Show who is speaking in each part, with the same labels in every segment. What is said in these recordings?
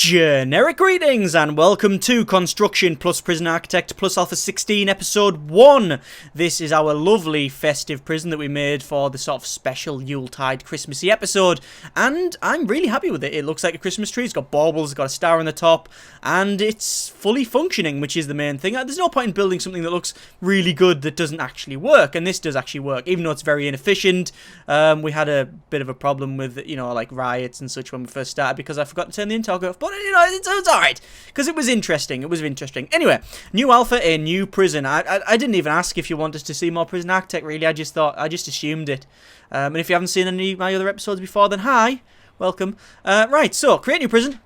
Speaker 1: Generic greetings and welcome to Construction plus Prison Architect plus Alpha 16 episode 1. This is our lovely festive prison that we made for the sort of special Yuletide Christmassy episode, and I'm really happy with it. It looks like a Christmas tree, it's got baubles, it's got a star on the top, and it's fully functioning, which is the main thing. There's no point in building something that looks really good that doesn't actually work, and this does actually work, even though it's very inefficient. We had a bit of a problem with, like riots and such when we first started because I forgot to turn the intercom off. But, it's alright, because it was interesting. Anyway, new alpha, a new prison. I didn't even ask if you wanted to see more Prison Architect, really. I just assumed it. And if you haven't seen any of my other episodes before, then hi, welcome. Right, so, create new prison.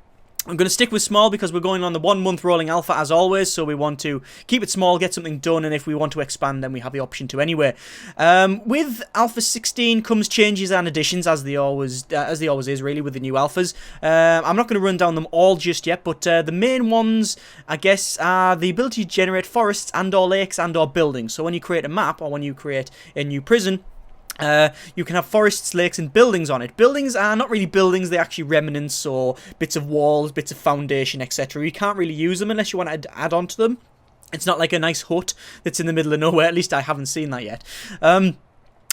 Speaker 1: I'm going to stick with small because we're going on the 1 month rolling alpha as always, so we want to keep it small, get something done, and if we want to expand, then we have the option to anyway. With Alpha 16 comes changes and additions, as they always is, really, with the new alphas. I'm not going to run down them all just yet, but the main ones, I guess, are the ability to generate forests and/or lakes and/or buildings. So when you create a map, or when you create a new prison, you can have forests, lakes, and buildings on it. Buildings are not really buildings, they're actually remnants or bits of walls, bits of foundation, etc. You can't really use them unless you want to add on to them. It's not like a nice hut that's in the middle of nowhere, at least I haven't seen that yet. I'm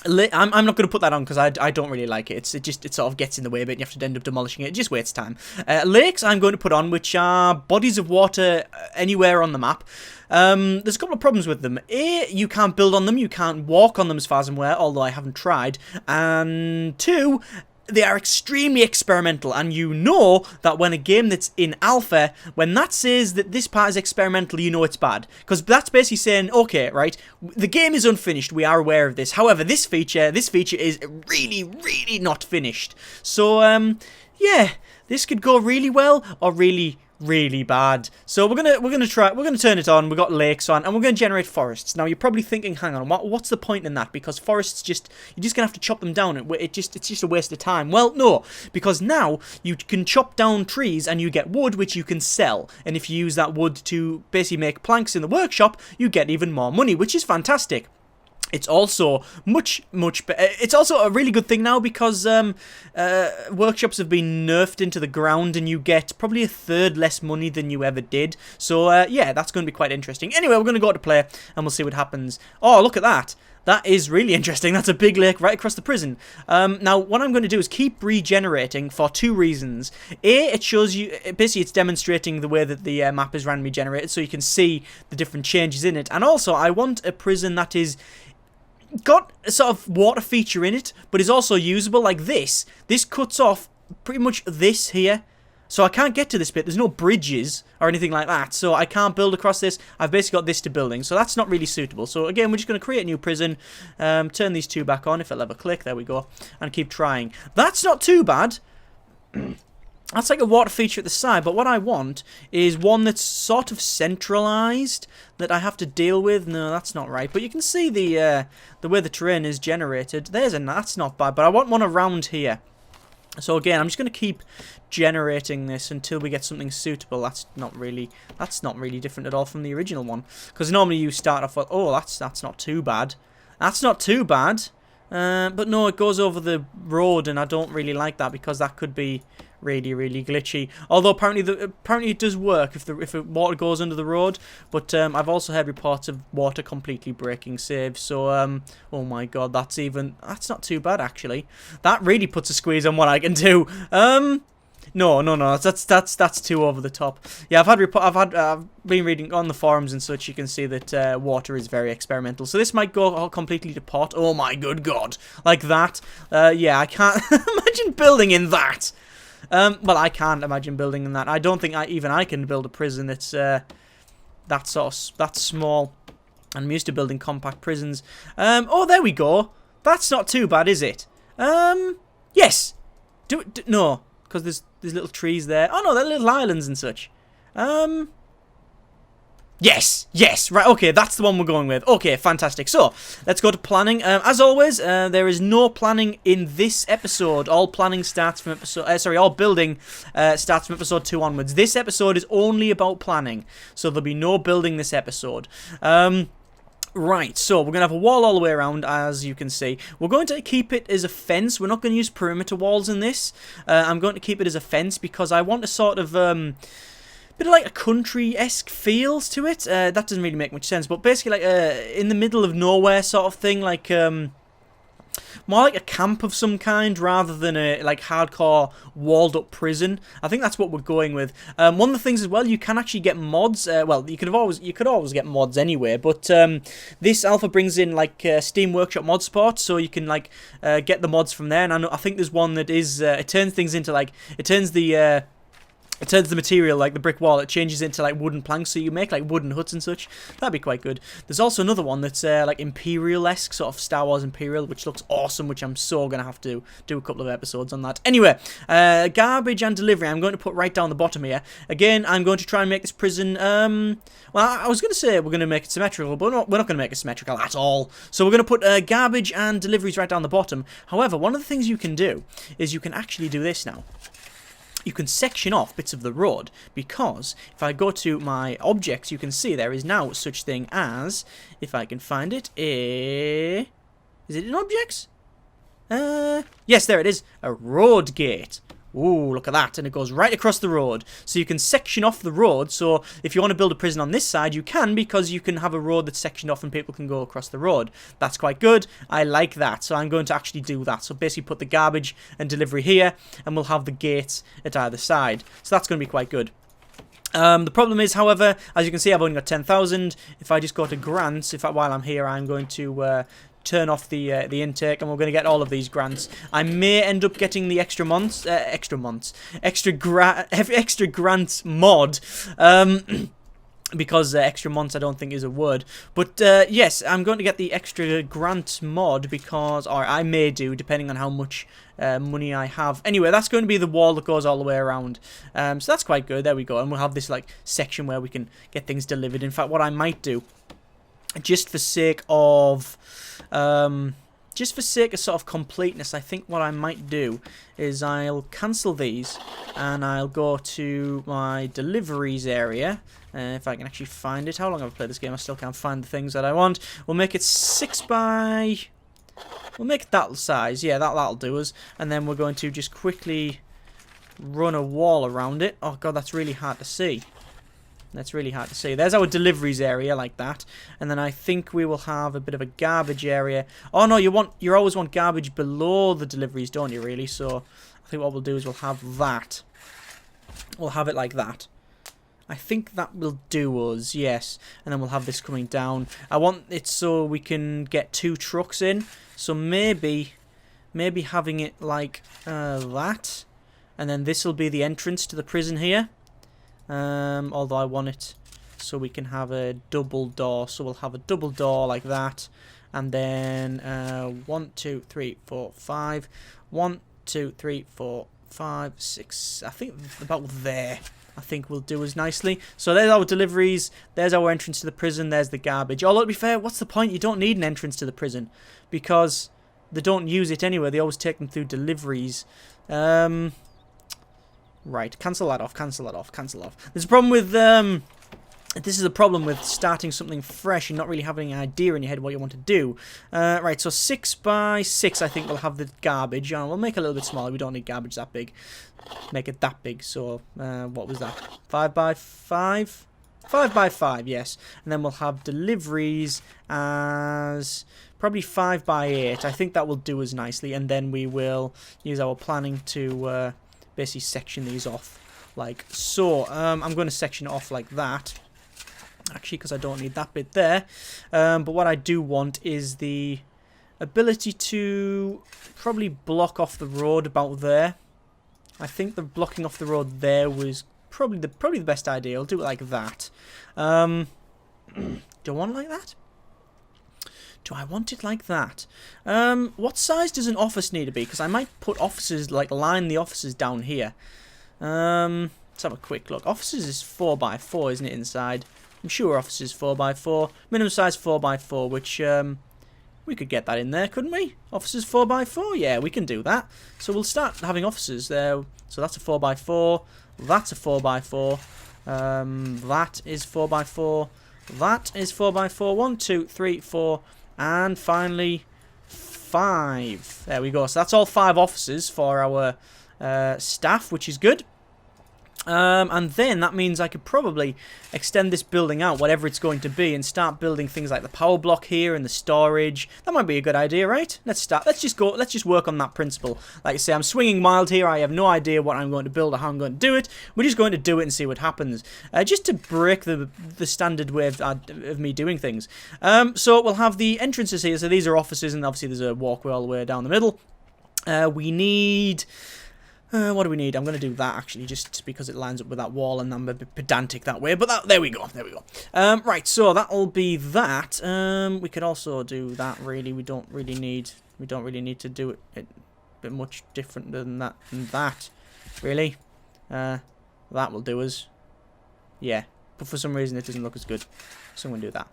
Speaker 1: not going to put that on because I don't really like it. It sort of gets in the way a bit and you have to end up demolishing it. It just wastes time. Lakes I'm going to put on, which are bodies of water anywhere on the map. There's a couple of problems with them. A, you can't build on them, you can't walk on them as far as I'm aware, although I haven't tried. And two, they are extremely experimental, and you know that when a game that's in alpha, when that says that this part is experimental, you know it's bad. Because that's basically saying, okay, right, the game is unfinished, we are aware of this. However, this feature is really, really not finished. So, yeah, this could go really well, or really bad. So we're gonna turn it on. We've got lakes on, and we're gonna generate forests. Now you're probably thinking, hang on, what's the point in that? Because forests you're just gonna have to chop them down. It's just a waste of time. Well, no, because now you can chop down trees and you get wood, which you can sell. And if you use that wood to basically make planks in the workshop, you get even more money, which is fantastic. It's also much better. It's also a really good thing now because workshops have been nerfed into the ground and you get probably a third less money than you ever did. So, yeah, that's going to be quite interesting. Anyway, we're going to go to play and we'll see what happens. Oh, look at that. That is really interesting. That's a big lake right across the prison. Now, what I'm going to do is keep regenerating for two reasons. A, it shows you, basically it's demonstrating the way that the map is randomly generated so you can see the different changes in it. And also, I want a prison that is got a sort of water feature in it, but is also usable like this. This cuts off pretty much this here. So I can't get to this bit. There's no bridges or anything like that. So I can't build across this. I've basically got this to building. So that's not really suitable. So again, we're just going to create a new prison. Turn these two back on if it'll ever click. There we go. And keep trying. That's not too bad. That's like a water feature at the side, but what I want is one that's sort of centralized that I have to deal with. No, that's not right. But you can see the way the terrain is generated. That's not bad, but I want one around here. So again, I'm just going to keep generating this until we get something suitable. That's not really different at all from the original one, because normally you start off with, oh, that's not too bad. That's not too bad. But no, it goes over the road, and I don't really like that because that could be really glitchy. Although apparently it does work if the water goes under the road. But I've also heard reports of water completely breaking saves. So oh my god, that's not too bad actually. That really puts a squeeze on what I can do. No, that's too over the top. Yeah, I've been reading on the forums and such. You can see that water is very experimental. So this might go completely to pot. Oh my good god, like that. Yeah, I can't imagine building in that. Well, I can't imagine building in that. I don't think even I can build a prison that's that small. I'm used to building compact prisons. Oh, there we go. That's not too bad, is it? Yes. No. Because there's little trees there. Oh no, they're little islands and such. Yes, right, okay, that's the one we're going with. Okay, fantastic. So, let's go to planning. As always, there is no planning in this episode. All planning starts from all building starts from episode 2 onwards. This episode is only about planning, so there'll be no building this episode. Right, so we're going to have a wall all the way around, as you can see. We're going to keep it as a fence. We're not going to use perimeter walls in this. I'm going to keep it as a fence because I want a sort of bit of like a country-esque feels to it. That doesn't really make much sense, but basically like in the middle of nowhere sort of thing, like more like a camp of some kind rather than a like hardcore walled up prison. I think that's what we're going with. One of the things as well, you can actually get mods. Well, you could always get mods anyway, but this alpha brings in like Steam Workshop mod support, so you can like get the mods from there. And I think there's one that is it turns things into like it turns the material, like the brick wall, it changes into like wooden planks, so you make like wooden huts and such. That'd be quite good. There's also another one that's like Imperial-esque, sort of Star Wars Imperial, which looks awesome, which I'm so going to have to do a couple of episodes on that. Anyway, garbage and delivery, I'm going to put right down the bottom here. Again, I'm going to try and make this prison, well, I was going to say we're going to make it symmetrical, but we're not going to make it symmetrical at all. So we're going to put garbage and deliveries right down the bottom. However, one of the things you can do is you can actually do this now. You can section off bits of the road, because if I go to my objects, you can see there is now such thing as, if I can find it, is it in objects? Yes, there it is, a road gate. Ooh, look at that, and it goes right across the road. So you can section off the road, so if you want to build a prison on this side, you can, because you can have a road that's sectioned off and people can go across the road. That's quite good. I like that, so I'm going to actually do that. So basically put the garbage and delivery here, and we'll have the gates at either side. So that's going to be quite good. The problem is, however, as you can see, I've only got 10,000. If I just go to grants, while I'm here, I'm going to turn off the intake, and we're going to get all of these grants. I may end up getting the extra grants mod, because extra months I don't think is a word. But yes, I'm going to get the extra grant mod because, or I may do, depending on how much money I have. Anyway, that's going to be the wall that goes all the way around. So that's quite good. There we go. And we'll have this like section where we can get things delivered. In fact, what I might do, just for sake of sort of completeness, I think what I might do is I'll cancel these and I'll go to my deliveries area. If I can actually find it. How long have I played this game? I still can't find the things that I want. We'll make it 6 by... We'll make it that size. Yeah, that'll do us. And then we're going to just quickly run a wall around it. Oh god, that's really hard to see. That's really hard to see. There's our deliveries area like that. And then I think we will have a bit of a garbage area. Oh no, you always want garbage below the deliveries, don't you really? So I think what we'll do is we'll have that. We'll have it like that. I think that will do us, yes. And then we'll have this coming down. I want it so we can get 2 trucks in. So maybe having it like that. And then this will be the entrance to the prison here. Although I want it so we can have a double door. So we'll have a double door like that. And then 1, 2, 3, 4, 5. 1, 2, 3, 4, 5, 6. I think about there. I think will do us nicely. So there's our deliveries. There's our entrance to the prison. There's the garbage. Although to be fair, what's the point? You don't need an entrance to the prison because they don't use it anyway. They always take them through deliveries. Right. Cancel that off. Cancel that off. Cancel off. There's a problem with this is a problem with starting something fresh and not really having an idea in your head what you want to do. Right, so 6 by 6 I think we'll have the garbage. We'll make it a little bit smaller. We don't need garbage that big. Make it that big. So, what was that? 5 by 5? 5 by 5, yes. And then we'll have deliveries as probably 5 by 8. I think that will do us nicely. And then we will use our planning to basically section these off like so. I'm going to section it off like that. Actually, because I don't need that bit there. But what I do want is the ability to probably block off the road about there. I think the blocking off the road there was probably the best idea. I'll do it like that. Do I want it like that? Do I want it like that? What size does an office need to be? Because I might put offices, like line the offices down here. Let's have a quick look. Offices is 4 by 4, isn't it, inside? I'm sure offices 4 by 4. Minimum size 4 by 4, which we could get that in there, couldn't we? Offices 4 by 4, yeah, we can do that. So we'll start having offices there. So that's a 4 by 4. That's a 4 by 4. That is 4 by 4. That is 4x4. 1, 2, 3, 4, and finally 5. There we go. So that's all 5 offices for our staff, which is good. And then that means I could probably extend this building out, whatever it's going to be, and start building things like the power block here and the storage. That might be a good idea, right? Let's start. Let's just work on that principle. Like I say, I'm swinging mild here. I have no idea what I'm going to build or how I'm going to do it. We're just going to do it and see what happens. Just to break the standard way of me doing things. So we'll have the entrances here. So these are offices, and obviously there's a walkway all the way down the middle. We need... what do we need? I'm going to do that, actually, just because it lines up with that wall, and I'm a bit pedantic that way. But there we go. There we go. Right, so that'll be that. We could also do that, really. We don't really need to do it a bit much different than that, really. That will do us. Yeah, but for some reason it doesn't look as good. So I'm going to do that.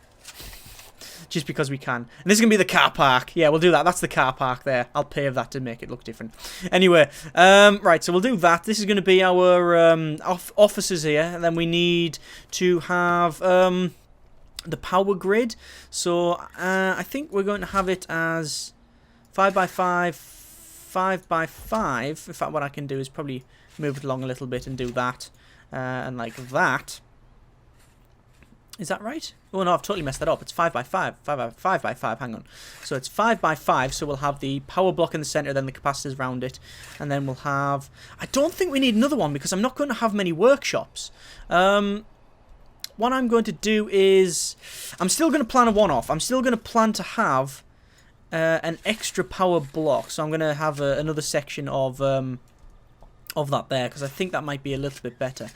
Speaker 1: Just because we can. And this is going to be the car park. Yeah, we'll do that. That's the car park there. I'll pave that to make it look different. Anyway, right, so we'll do that. This is going to be our offices here. And then we need to have the power grid. So I think we're going to have it as 5x5, 5x5. In fact, what I can do is probably move it along a little bit and do that. And like that. Is that right? Oh no, I've totally messed that up. It's 5x5. 5x5, hang on. So it's 5x5, so we'll have the power block in the center, then the capacitors around it. And then we'll have... I don't think we need another one, because I'm not going to have many workshops. What I'm going to do is... I'm still going to plan a one-off. I'm still going to plan to have an extra power block. So I'm going to have another section of that there, because I think that might be a little bit better.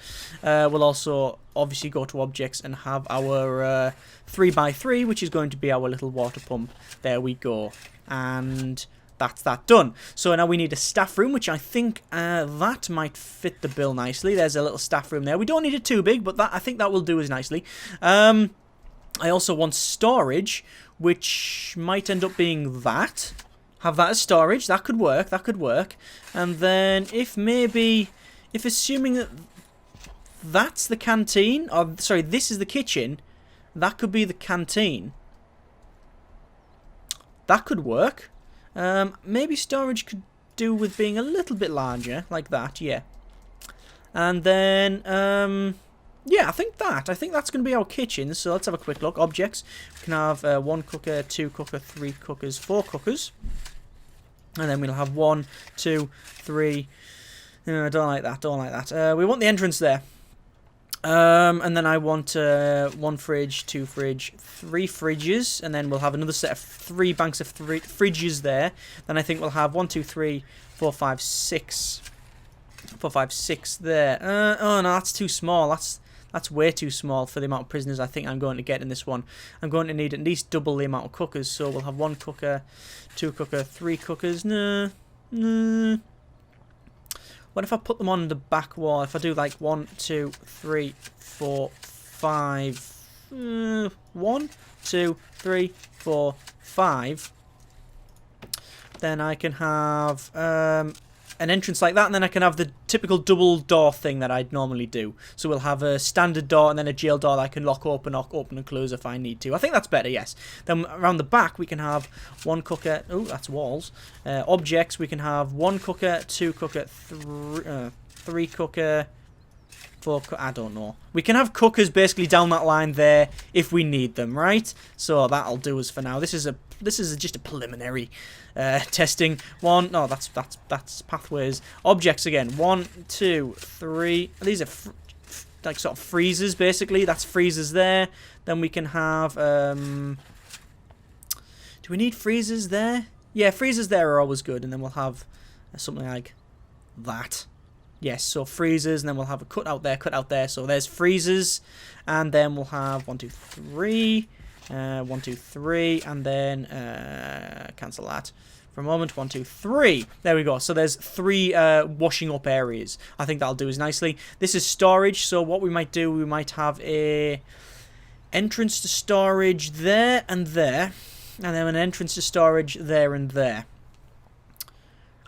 Speaker 1: We'll also obviously go to objects and have our 3x3, which is going to be our little water pump. There we go. And that's that done. So now we need a staff room, which I think that might fit the bill nicely. There's a little staff room there. We don't need it too big, but I think that will do us nicely. I also want storage, which might end up being that. Have that as storage. That could work. That could work. And then if assuming that that's the canteen, or sorry, this is the kitchen, that could be the canteen. That could work. Maybe storage could do with being a little bit larger, like that, yeah. And then, yeah, I think that's going to be our kitchen. So let's have a quick look. Objects. We can have 1 cooker, 2 cooker, 3 cookers, 4 cookers. And then we'll have 1, 2, 3. No, I don't like that. Don't like that. We want the entrance there. And then I want 1 fridge, 2 fridge, 3 fridges, and then we'll have another set of 3 banks of fridges there. Then I think we'll have 1, 2, 3, 4, 5, 6. 4, 5, 6 there. Oh no, that's too small. That's way too small for the amount of prisoners I think I'm going to get in this one. I'm going to need at least double the amount of cookers, so we'll have 1 cooker, 2 cooker, 3 cookers. No. What if I put them on the back wall? If I do like 1, 2, 3, 4, 5. 1, 2, 3, 4, 5. Then I can have an entrance like that, and then I can have the typical double door thing that I'd normally do. So we'll have a standard door and then a jail door that I can lock open and close if I need to. I think that's better, yes. Then around the back we can have 1 cooker. Oh, that's walls. Objects, we can have 1 cooker, 2 cooker, 3 cooker, 4 cooker. I don't know. We can have cookers basically down that line there if we need them, right? So that'll do us for now. This is just a preliminary testing. No, that's pathways. Objects again. 1, 2, 3. These are like sort of freezers basically. That's freezers there. Then we can have. Do we need freezers there? Yeah, freezers there are always good. And then we'll have something like that. Yes, so freezers, and then we'll have a cut out there. So there's freezers, and then we'll have 1, 2, 3. 1, 2, 3, and then cancel that for a moment. 1, 2, 3. There we go. So there's 3 washing up areas. I think that'll do us nicely. This is storage. So what we might do, we might have a entrance to storage there and there, and then an entrance to storage there and there.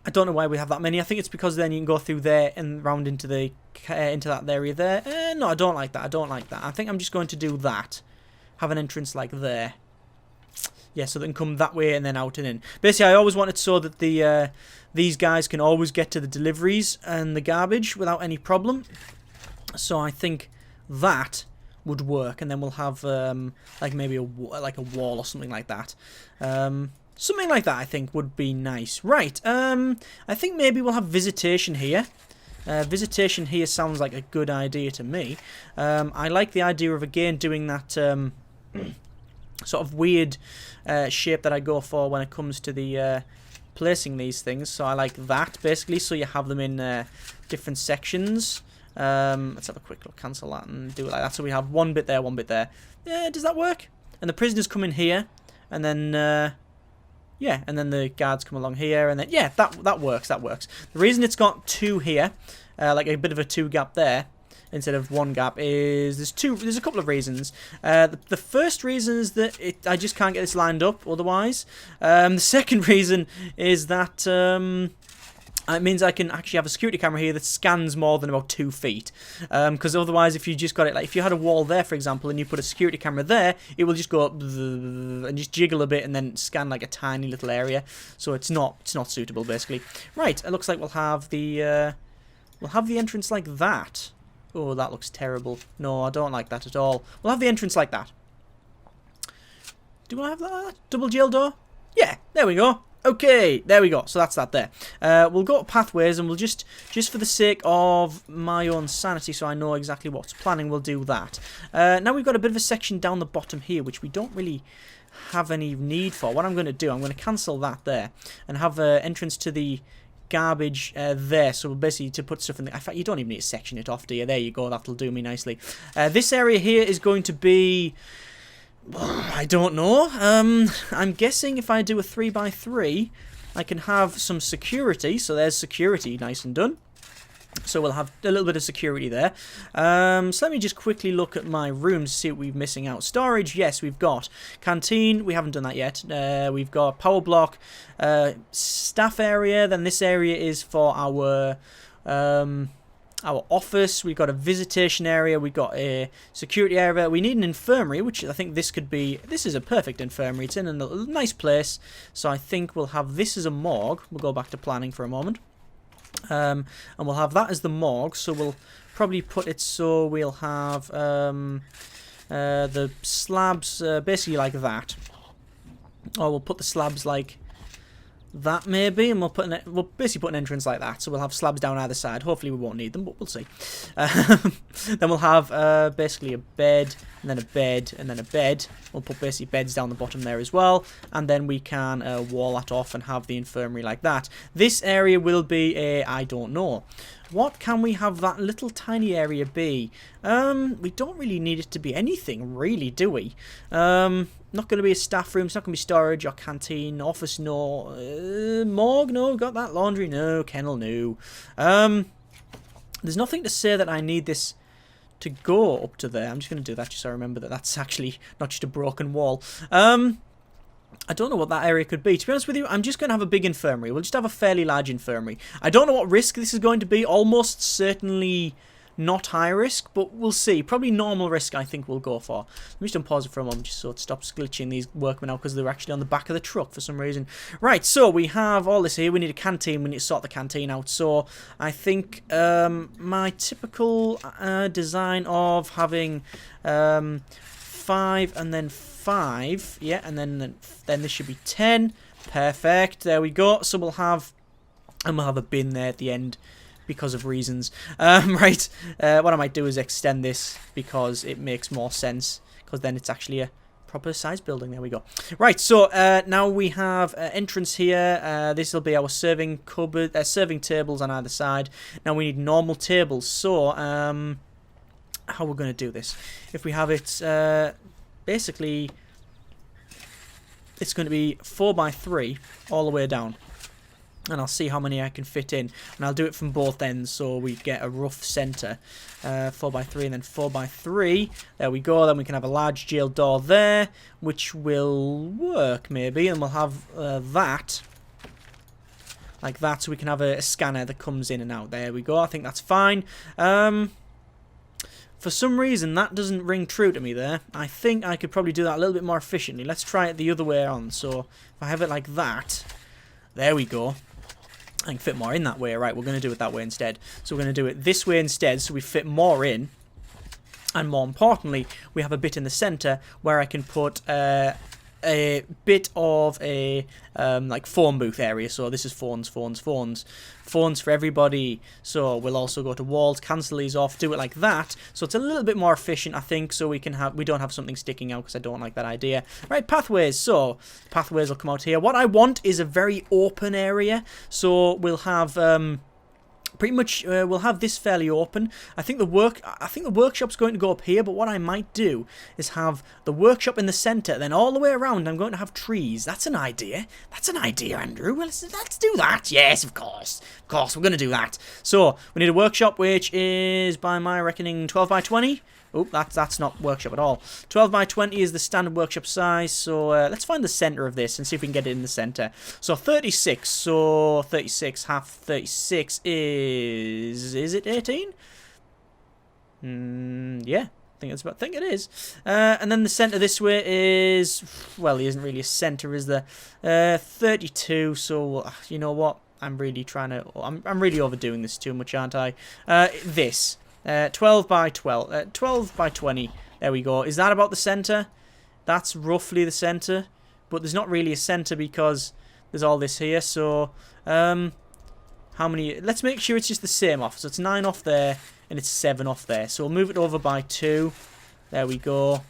Speaker 1: I don't know why we have that many. I think it's because then you can go through there and round into that area there. No, I don't like that. I think I'm just going to do that. have an entrance like there. Yeah, so they can come that way and then out and in. Basically, I always wanted so that these guys can always get to the deliveries and the garbage without any problem. So I think that would work, and then we'll have like maybe a wall or something like that. Something like that I think would be nice. Right, I think maybe we'll have visitation here. Visitation here sounds like a good idea to me. I like the idea of again doing that sort of weird shape that I go for when it comes to the placing these things. So I like that basically. So you have them in different sections. Let's have a quick look, cancel that and do it like that. So we have one bit there, one bit there. Yeah, does that work? And the prisoners come in here, and then yeah, and then the guards come along here, and then yeah, that works. That works. The reason it's got two here, like a bit of a two gap there instead of one gap, is there's a couple of reasons. The first reason is that I just can't get this lined up otherwise. The second reason is that it means I can actually have a security camera here that scans more than about 2 feet. Because otherwise, if you just got it, like if you had a wall there, for example, and you put a security camera there, it will just go up and just jiggle a bit and then scan like a tiny little area. So it's not suitable, basically. Right, it looks like we'll have the entrance like that. Oh, that looks terrible. No, I don't like that at all. We'll have the entrance like that. Do I have that? Double jail door? Yeah, there we go. Okay, there we go. So that's that there. We'll go to pathways, and we'll just for the sake of my own sanity, so I know exactly what's planning, we'll do that. Now we've got a bit of a section down the bottom here, which we don't really have any need for. What I'm going to do, I'm going to cancel that there, and have an entrance to the garbage there. So basically to put stuff in in fact, you don't even need to section it off, do you? There you go. That'll do me nicely. This area here is going to be... I don't know. I'm guessing if I do a 3x3, I can have some security. So there's security, nice and done. So we'll have a little bit of security there. So let me just quickly look at my rooms to see what we're missing out. Storage, yes, we've got. Canteen, we haven't done that yet. We've got power block, staff area. Then this area is for our office. We've got a visitation area. We've got a security area. We need an infirmary, which I think this could be. This is a perfect infirmary. It's in a nice place. So I think we'll have this as a morgue. We'll go back to planning for a moment. And we'll have that as the morgue. So we'll probably put it so we'll have the slabs basically like that. Or we'll put the slabs like that maybe, and we'll basically put an entrance like that. So we'll have slabs down either side. Hopefully we won't need them, but we'll see. Then we'll have basically a bed, and then a bed, and then a bed. We'll put basically beds down the bottom there as well, and then we can wall that off and have the infirmary like that. This area will be a, I don't know. What can we have that little tiny area be? We don't really need it to be anything, really, do we? Not going to be a staff room. It's not going to be storage or canteen, office, no. Morgue, no. Got that. Laundry, no. Kennel, no. There's nothing to say that I need this to go up to there. I'm just going to do that just so I remember that that's actually not just a broken wall. I don't know what that area could be. To be honest with you, I'm just going to have a big infirmary. We'll just have a fairly large infirmary. I don't know what risk this is going to be. Almost certainly not high risk, but we'll see. Probably normal risk, I think we'll go for. Let me just unpause it for a moment just so it stops glitching these workmen out because they're actually on the back of the truck for some reason. Right, so we have all this here. We need a canteen. We need to sort the canteen out. So I think my typical design of having 5 and then 5, yeah, and then this should be 10. Perfect. There we go. So we'll have a bin there at the end because of reasons. Right. What I might do is extend this because it makes more sense, because then it's actually a proper size building. There we go. Right. So now we have entrance here. This will be our serving cupboard, serving tables on either side. Now we need normal tables. So how we're going to do this? If we have it. Basically, it's going to be 4x3 all the way down. And I'll see how many I can fit in. And I'll do it from both ends so we get a rough centre. 4x3 and then 4x3. There we go. Then we can have a large jail door there, which will work maybe. And we'll have that. Like that, so we can have a scanner that comes in and out. There we go. I think that's fine. For some reason, that doesn't ring true to me there. I think I could probably do that a little bit more efficiently. Let's try it the other way on. So, if I have it like that, there we go. I can fit more in that way. Right, we're going to do it that way instead. So, we're going to do it this way instead, so we fit more in. And more importantly, we have a bit in the center where I can put a bit of a like phone booth area. So this is phones for everybody. So we'll also go to walls, cancel these off, do it like that. So it's a little bit more efficient, I think, so we don't have something sticking out, because I don't like that idea. Right, pathways. So pathways will come out here. What I want is a very open area. So we'll have pretty much, we'll have this fairly open. I think the workshop's going to go up here, but what I might do is have the workshop in the center, then all the way around I'm going to have trees. That's an idea. That's an idea, Andrew. Well, let's do that. Yes, of course. Of course, we're going to do that. So, we need a workshop, which is, by my reckoning, 12 by 20. Oh, that's not workshop at all. 12 by 20 is the standard workshop size. So let's find the center of this and see if we can get it in the center. So 36. So 36 half 36 is it 18? Yeah. I think it is. And then the center this way is, well, he isn't really a center, is there? 32. So you know what? I'm really overdoing this too much, aren't I? This. 12 by 12. 12 by 20. There we go. Is that about the center? That's roughly the center. But there's not really a center because there's all this here. So, how many? Let's make sure it's just the same off. So it's 9 off there and it's 7 off there. So we'll move it over by 2. There we go.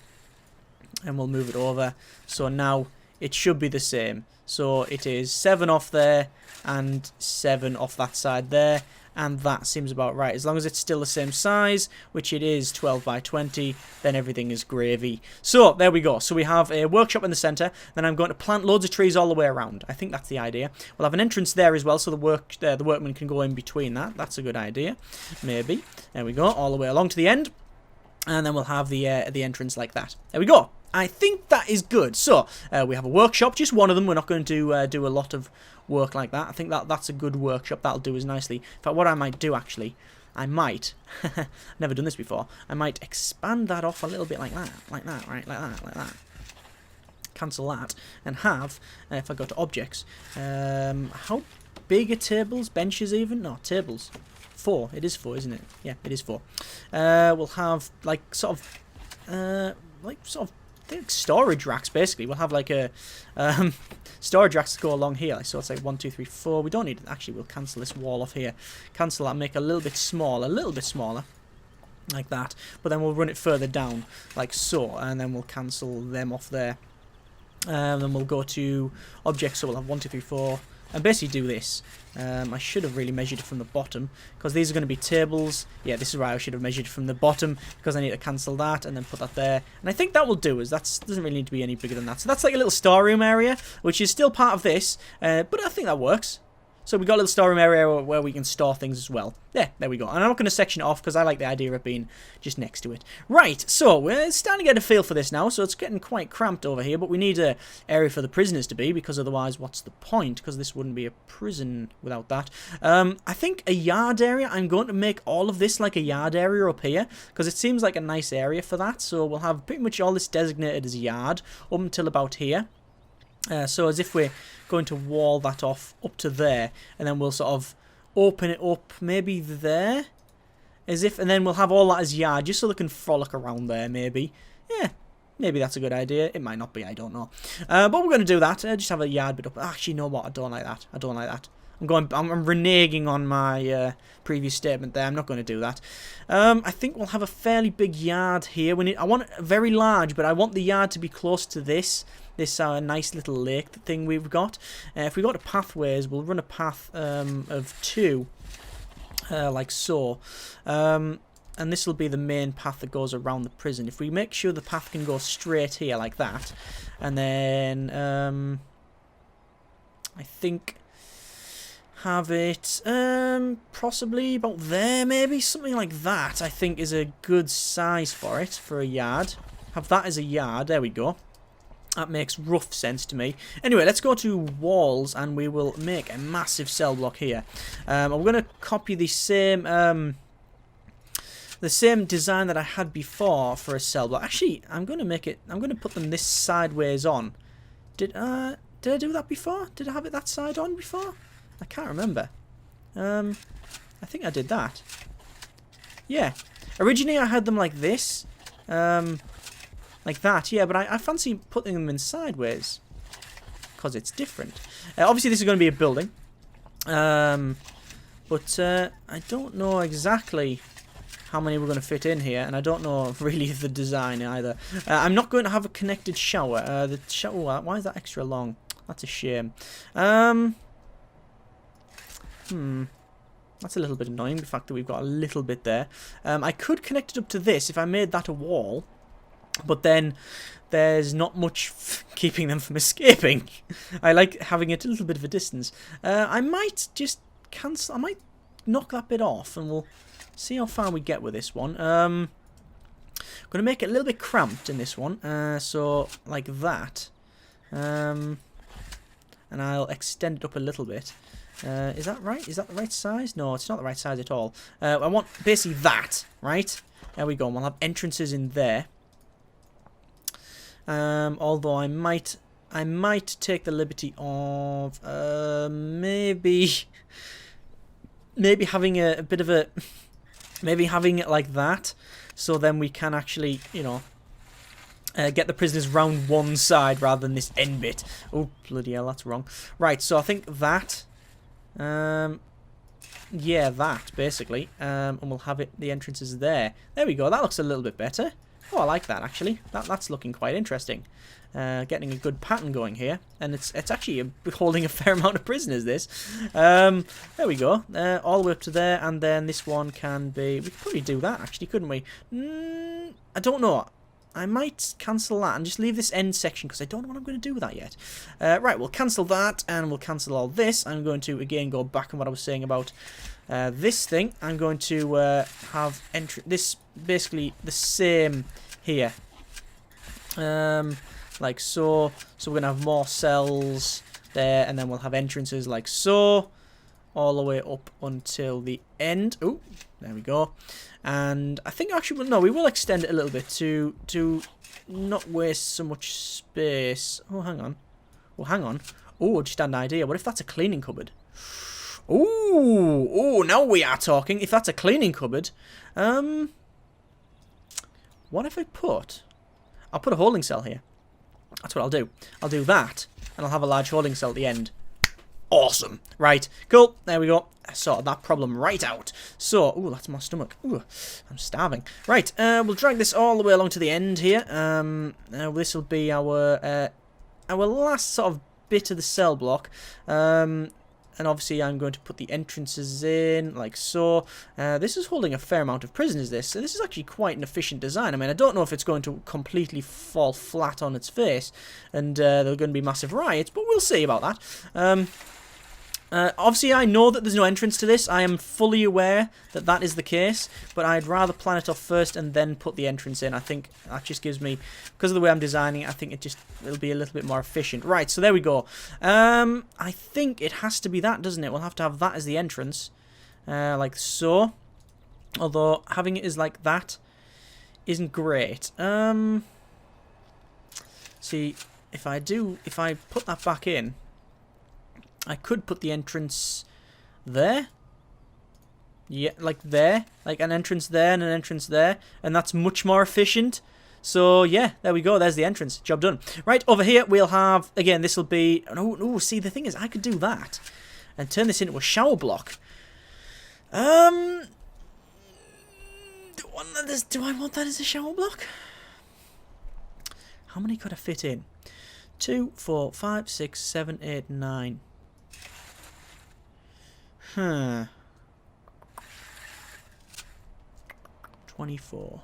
Speaker 1: And we'll move it over. So now it should be the same. So it is 7 off there and 7 off that side there. And that seems about right. As long as it's still the same size, which it is 12 by 20, then everything is gravy. So, there we go. So we have a workshop in the center. Then I'm going to plant loads of trees all the way around. I think that's the idea. We'll have an entrance there as well, so the workmen can go in between that. That's a good idea. Maybe. There we go. All the way along to the end. And then we'll have the entrance like that. There we go. I think that is good. So, we have a workshop, just one of them. We're not going to do a lot of work like that. I think that's a good workshop. That'll do us nicely. In fact, what I might do, actually, I might, I've never done this before, I might expand that off a little bit like that, right, like that. Cancel that, and have, if I go to objects, how big are tables, benches even? No, tables. 4. It is 4, isn't it? Yeah, it is 4. We'll have, like, sort of, I think storage racks, basically. We'll have like a storage racks to go along here. So it's like 1, 2, 3, 4. We don't need it. Actually, we'll cancel this wall off here. Cancel that, make it a little bit smaller, like that. But then we'll run it further down, like so, and then we'll cancel them off there. Then we'll go to objects. So we'll have 1, 2, 3, 4. And basically do this. I should have really measured it from the bottom, because these are going to be tables. Yeah, this is right. I should have measured it from the bottom, because I need to cancel that and then put that there. And I think that will do us. That doesn't really need to be any bigger than that. So that's like a little storeroom area, which is still part of this, but I think that works. So we've got a little storeroom area where we can store things as well. There we go. And I'm not going to section it off because I like the idea of being just next to it. Right, so we're starting to get a feel for this now. So it's getting quite cramped over here, but we need an area for the prisoners to be, because otherwise what's the point? Because this wouldn't be a prison without that. I think a yard area, I'm going to make all of this like a yard area up here, because it seems like a nice area for that. So we'll have pretty much all this designated as a yard up until about here. So as if we're going to wall that off up to there, and then we'll sort of open it up maybe there, as if, and then we'll have all that as yard, just so they can frolic around there maybe. Yeah, maybe that's a good idea. It might not be, I don't know. But we're going to do that. Just have a yard bit up. Actually, you know what? I don't like that. I don't like that. I'm reneging on my previous statement there. I'm not going to do that. I think we'll have a fairly big yard here. I want it very large, but I want the yard to be close to this nice little lake thing we've got. If we go to pathways, we'll run a path of 2, like so. And this will be the main path that goes around the prison. If we make sure the path can go straight here like that, and then I think have it possibly about there, maybe something like that. I think is a good size for it, for a yard. Have that as a yard. There we go. That makes rough sense to me. Anyway, let's go to walls, and we will make a massive cell block here. I'm going to copy the same the same design that I had before for a cell block. Actually, I'm going to put them this sideways on. Did I do that before? Did I have it that side on before? I can't remember. I think I did that. Yeah. Originally I had them like this. Like that, yeah, but I fancy putting them in sideways. Because it's different. Obviously this is going to be a building. But I don't know exactly how many we're going to fit in here. And I don't know really the design either. I'm not going to have a connected shower. The shower, why is that extra long? That's a shame. That's a little bit annoying, the fact that we've got a little bit there. I could connect it up to this if I made that a wall. But then there's not much keeping them from escaping. I like having it a little bit of a distance. I might just cancel. I might knock that bit off and we'll see how far we get with this one. I'm going to make it a little bit cramped in this one. So like that. And I'll extend it up a little bit. Is that right? Is that the right size? No, it's not the right size at all. I want basically that, right? There we go. And we'll have entrances in there. Although I might take the liberty of maybe having a bit of a having it like that, so then we can actually, you know, get the prisoners round one side rather than this end bit. Oh bloody hell, that's wrong. Right, so I think that, yeah, that basically, and we'll have it. The entrances there. There we go. That looks a little bit better. Oh, I like that actually. That's looking quite interesting. Getting a good pattern going here, and it's actually holding a fair amount of prisoners. This. There we go. All the way up to there, and then this one can be. We could probably do that actually, couldn't we? I don't know. I might cancel that and just leave this end section because I don't know what I'm going to do with that yet. Right, we'll cancel that and we'll cancel all this. I'm going to again go back on what I was saying about this thing. I'm going to have this basically the same here. Like so. So we're going to have more cells there, and then we'll have entrances like so, all the way up until the end. Oh, there we go. And I think actually, well, no, we will extend it a little bit to not waste so much space. Oh, hang on. Oh, hang on. Oh, just had an idea. What if that's a cleaning cupboard? Oh, now we are talking. If that's a cleaning cupboard, what if I'll put a holding cell here. That's what I'll do. I'll do that, and I'll have a large holding cell at the end. Awesome. Right, cool. There we go. I sorted that problem right out. So, ooh, that's my stomach. Ooh, I'm starving. Right, we'll drag this all the way along to the end here. This will be our last sort of bit of the cell block. And obviously I'm going to put the entrances in, like so. This is holding a fair amount of prisoners, this. So this is actually quite an efficient design. I mean, I don't know if it's going to completely fall flat on its face, and there are going to be massive riots, but we'll see about that. Obviously, I know that there's no entrance to this. I am fully aware that that is the case, but I'd rather plan it off first and then put the entrance in. I think that just gives me, because of the way I'm designing it, I think it'll be a little bit more efficient. Right, so there we go. I think it has to be that, doesn't it? We'll have to have that as the entrance, like so. Although having it as like that isn't great. See, if I put that back in, I could put the entrance there. Yeah, like there. Like an entrance there and an entrance there. And that's much more efficient. So, yeah, there we go. There's the entrance. Job done. Right, over here we'll have, again, this will be... Oh, see, the thing is, I could do that. And turn this into a shower block. Do I want that as a shower block? How many could I fit in? 2, 4, 5, 6, 7, 8, 9... 24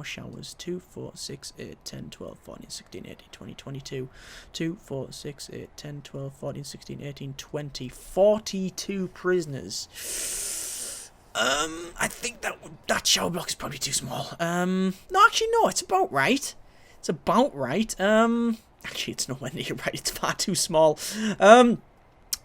Speaker 1: showers. 2, 4, 6, 8, 10, 12, 14, 16, 18, 20, 22. 2, 4, 6, 8, 10, 12, 14, 16, 18, 20. 42 prisoners. I think that shower block is probably too small. No, actually, no, it's about right. It's about right. Actually, it's nowhere near right. It's far too small.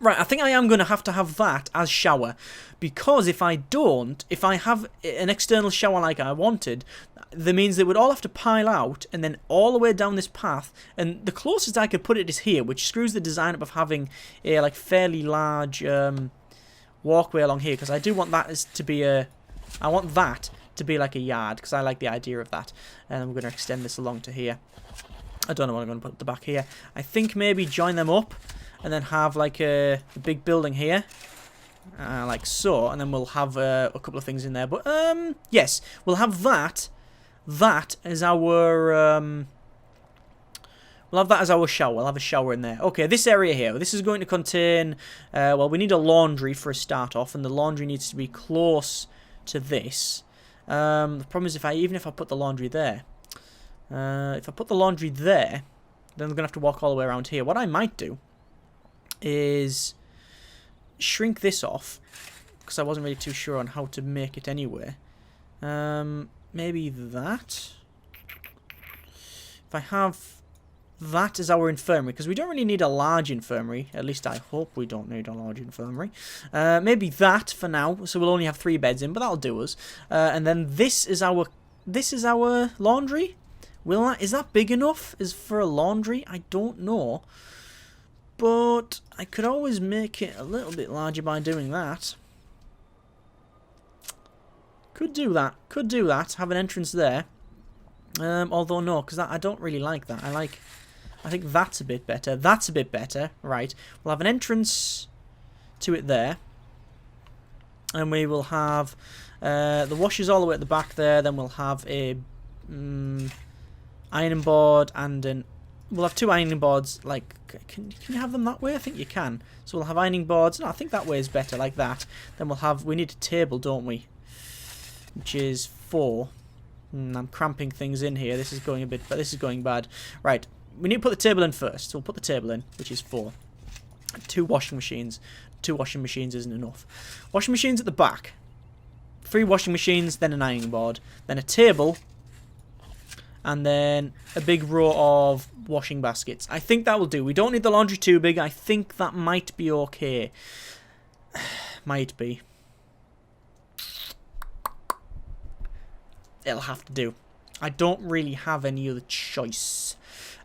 Speaker 1: Right, I think I am going to have that as shower, because if I don't, if I have an external shower like I wanted, that means they would all have to pile out and then all the way down this path, and the closest I could put it is here, which screws the design up of having a like fairly large walkway along here, because I do want that to be a, I want that to be like a yard, because I like the idea of that, and I'm going to extend this along to here. I don't know what I'm going to put at the back here. I think maybe join them up and then have like a big building here, like so, and then we'll have a couple of things in there. But yes, we'll have that. That is our we'll have that as our shower. We'll have a shower in there. Okay, this area here. This is going to contain. Well, we need a laundry for a start off, and the laundry needs to be close to this. The problem is even if I put the laundry there, if I put the laundry there, then I'm gonna have to walk all the way around here. What I might do is shrink this off, because I wasn't really too sure on how to make it anyway. Maybe that. If I have that as our infirmary, because we don't really need a large infirmary. At least I hope we don't need a large infirmary. Maybe that for now, so we'll only have 3 beds in, but that'll do us. And then this is our laundry. Is that big enough for a laundry? I don't know. But I could always make it a little bit larger by doing that. Could do that. Could do that. Have an entrance there. Although no, because I don't really like that. I think that's a bit better. That's a bit better. Right. We'll have an entrance to it there. And we will have the washers all the way at the back there. Then we'll have a ironing board and an... We'll have 2 ironing boards. Like, can you have them that way? I think you can. So we'll have ironing boards. No, I think that way is better, like that. Then we'll have... We need a table, don't we? Which is 4. I'm cramping things in here. This is going a bit... But this is going bad. Right. We need to put the table in first. So we'll put the table in, which is 4. 2 washing machines. 2 washing machines isn't enough. Washing machines at the back. 3 washing machines, then an ironing board. Then a table... And then a big row of washing baskets. I think that will do. We don't need the laundry too big. I think that might be okay. Might be. It'll have to do. I don't really have any other choice.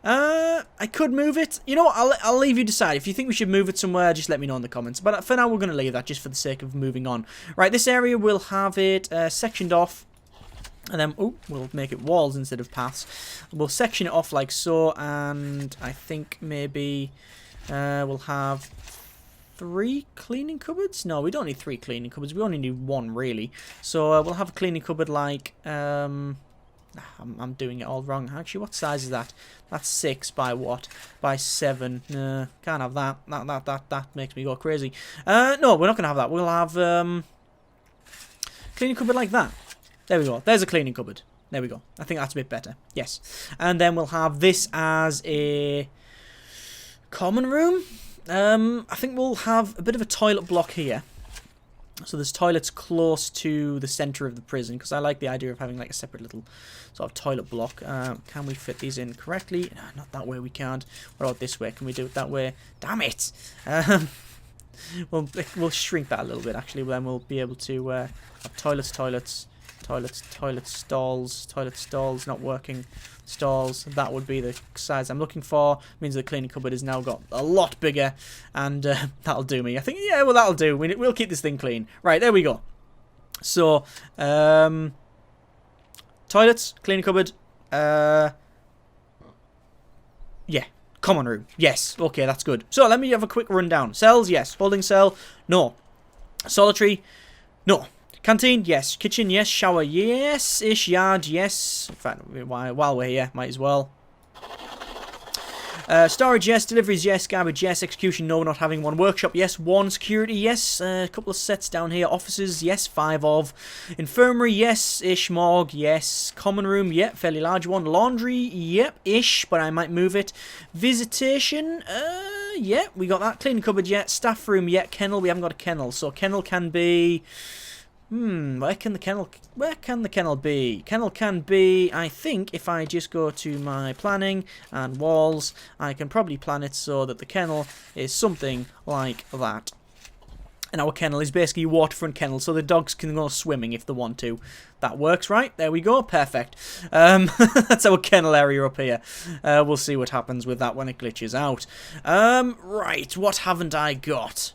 Speaker 1: I could move it. You know what? I'll leave you decide. If you think we should move it somewhere, just let me know in the comments. But for now, we're going to leave that just for the sake of moving on. Right, this area, we'll have it sectioned off. And then, we'll make it walls instead of paths. We'll section it off like so, and I think maybe we'll have 3 cleaning cupboards? No, we don't need 3 cleaning cupboards. We only need 1, really. So we'll have a cleaning cupboard like... I'm doing it all wrong. Actually, what size is that? That's 6 by what? By 7. Can't have that. That makes me go crazy. No, we're not going to have that. We'll have cleaning cupboard like that. There we go. There's a cleaning cupboard. There we go. I think that's a bit better. Yes. And then we'll have this as a common room. I think we'll have a bit of a toilet block here. So there's toilets close to the centre of the prison, because I like the idea of having like a separate little sort of toilet block. Can we fit these in correctly? No, not that way we can't. What about this way? Can we do it that way? Damn it! We'll shrink that a little bit, actually. Then we'll be able to have toilet stalls, not working. Stalls, that would be the size I'm looking for. Means the cleaning cupboard has now got a lot bigger, and that'll do me. I think, yeah, well, that'll do. We'll keep this thing clean. Right, there we go. So, toilets, cleaning cupboard, yeah, common room. Yes, okay, that's good. So, let me have a quick rundown. Cells, yes. Holding cell, no. Solitary, no. Canteen, yes. Kitchen, yes. Shower, yes. Ish, yard, yes. In fact, while we're here, might as well. Storage, yes. Deliveries, yes. Garbage, yes. Execution, no, we're not having one. Workshop, yes. 1. Security, yes. A couple of sets down here. Offices, yes. 5 of. Infirmary, yes. Ish. Morgue, yes. Common room, yep. Fairly large one. Laundry, yep. Ish, but I might move it. Visitation, yep. We got that. Cleaning cupboard, yet. Staff room, yet. Kennel, we haven't got a kennel. So kennel can be... Where can the kennel be? Kennel can be, I think, if I just go to my planning and walls, I can probably plan it so that the kennel is something like that. And our kennel is basically a waterfront kennel, so the dogs can go swimming if they want to. That works, right? There we go. Perfect. That's our kennel area up here. We'll see what happens with that when it glitches out. Right, what haven't I got?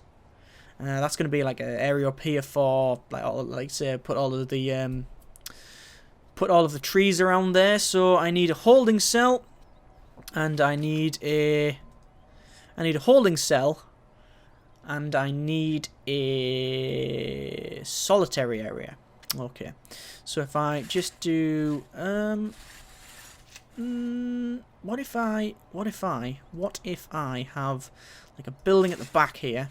Speaker 1: That's going to be like an area up here for, like say, put all of the trees around there. So I need a holding cell, and I need a holding cell, and I need a solitary area. Okay, so if I just do what if I have like a building at the back here?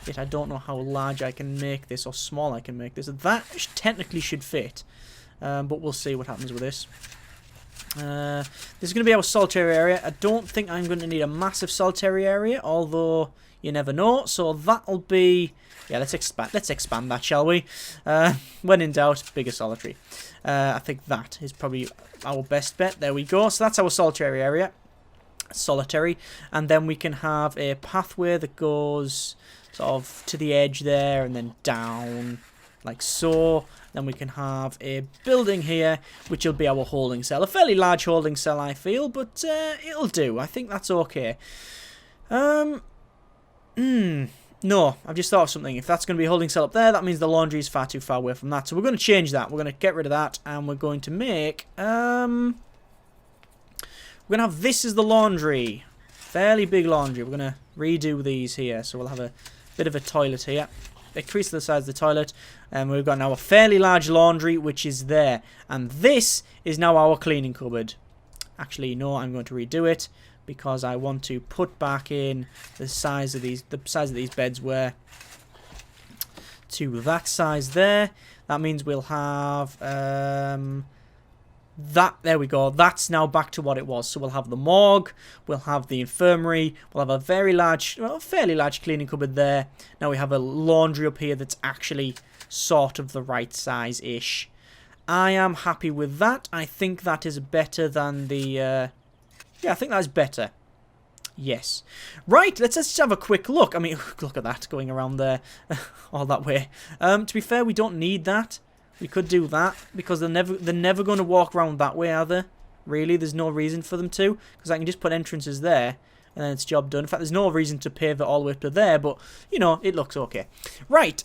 Speaker 1: Yet I don't know how large I can make this or small I can make this. That technically should fit, but we'll see what happens with this. This is going to be our solitary area. I don't think I'm going to need a massive solitary area, although you never know. So that'll be, yeah. Let's expand that, shall we? When in doubt, bigger solitary. I think that is probably our best bet. There we go. So that's our solitary area. Solitary, and then we can have a pathway that goes sort of to the edge there and then down like so. Then we can have a building here which will be our holding cell, a fairly large holding cell I feel, but it'll do. I think that's okay. No, I've just thought of something. If that's going to be a holding cell up there, that means the laundry is far too far away from that, so we're going to change that. We're going to get rid of that, and we're going to make we're going to have this as the laundry. Fairly big laundry. We're going to redo these here. So we'll have a bit of a toilet here. Increase the size of the toilet. And we've got now a fairly large laundry, which is there. And this is now our cleaning cupboard. Actually, no, I'm going to redo it, because I want to put back in the size of these beds were to that size there. That means we'll have that, there we go, that's now back to what it was. So we'll have the morgue, we'll have the infirmary, we'll have a very large, well, fairly large cleaning cupboard there. Now we have a laundry up here that's actually sort of the right size-ish. I am happy with that. I think that is better than the, yeah, I think that's better. Yes. Right, let's just have a quick look. I mean, look at that, going around there, all that way. To be fair, we don't need that. We could do that, because they're never going to walk around that way, are they? Really, there's no reason for them to, because I can just put entrances there, and then it's job done. In fact, there's no reason to pave it all the way up to there, but, you know, it looks okay. Right,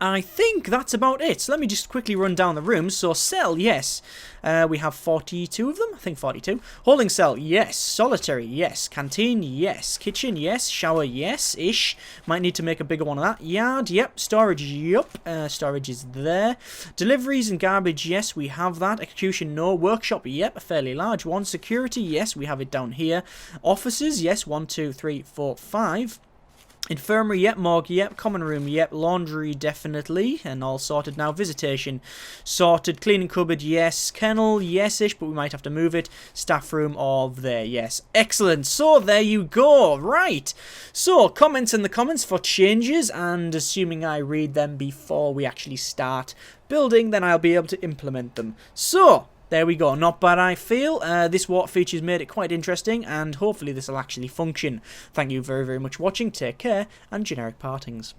Speaker 1: I think that's about it. So let me just quickly run down the rooms. So cell, yes. We have 42 of them. I think 42. Holding cell, yes. Solitary, yes. Canteen, yes. Kitchen, yes. Shower, yes-ish. Might need to make a bigger one of that. Yard, yep. Storage, yep. Storage is there. Deliveries and garbage, yes. We have that. Execution, no. Workshop, yep. A fairly large one. Security, yes. We have it down here. Offices, yes. 1, 2, 3, 4, 5. Infirmary, yep. Morgue, yep. Common room, yep. Laundry, definitely. And all sorted now. Visitation, sorted. Cleaning cupboard, yes. Kennel, yes-ish, but we might have to move it. Staff room, all there, yes. Excellent. So, there you go. Right. So, comments in the comments for changes, and assuming I read them before we actually start building, then I'll be able to implement them. So, there we go. Not bad, I feel. This water feature's made it quite interesting, and hopefully this will actually function. Thank you very, very much for watching. Take care, and generic partings.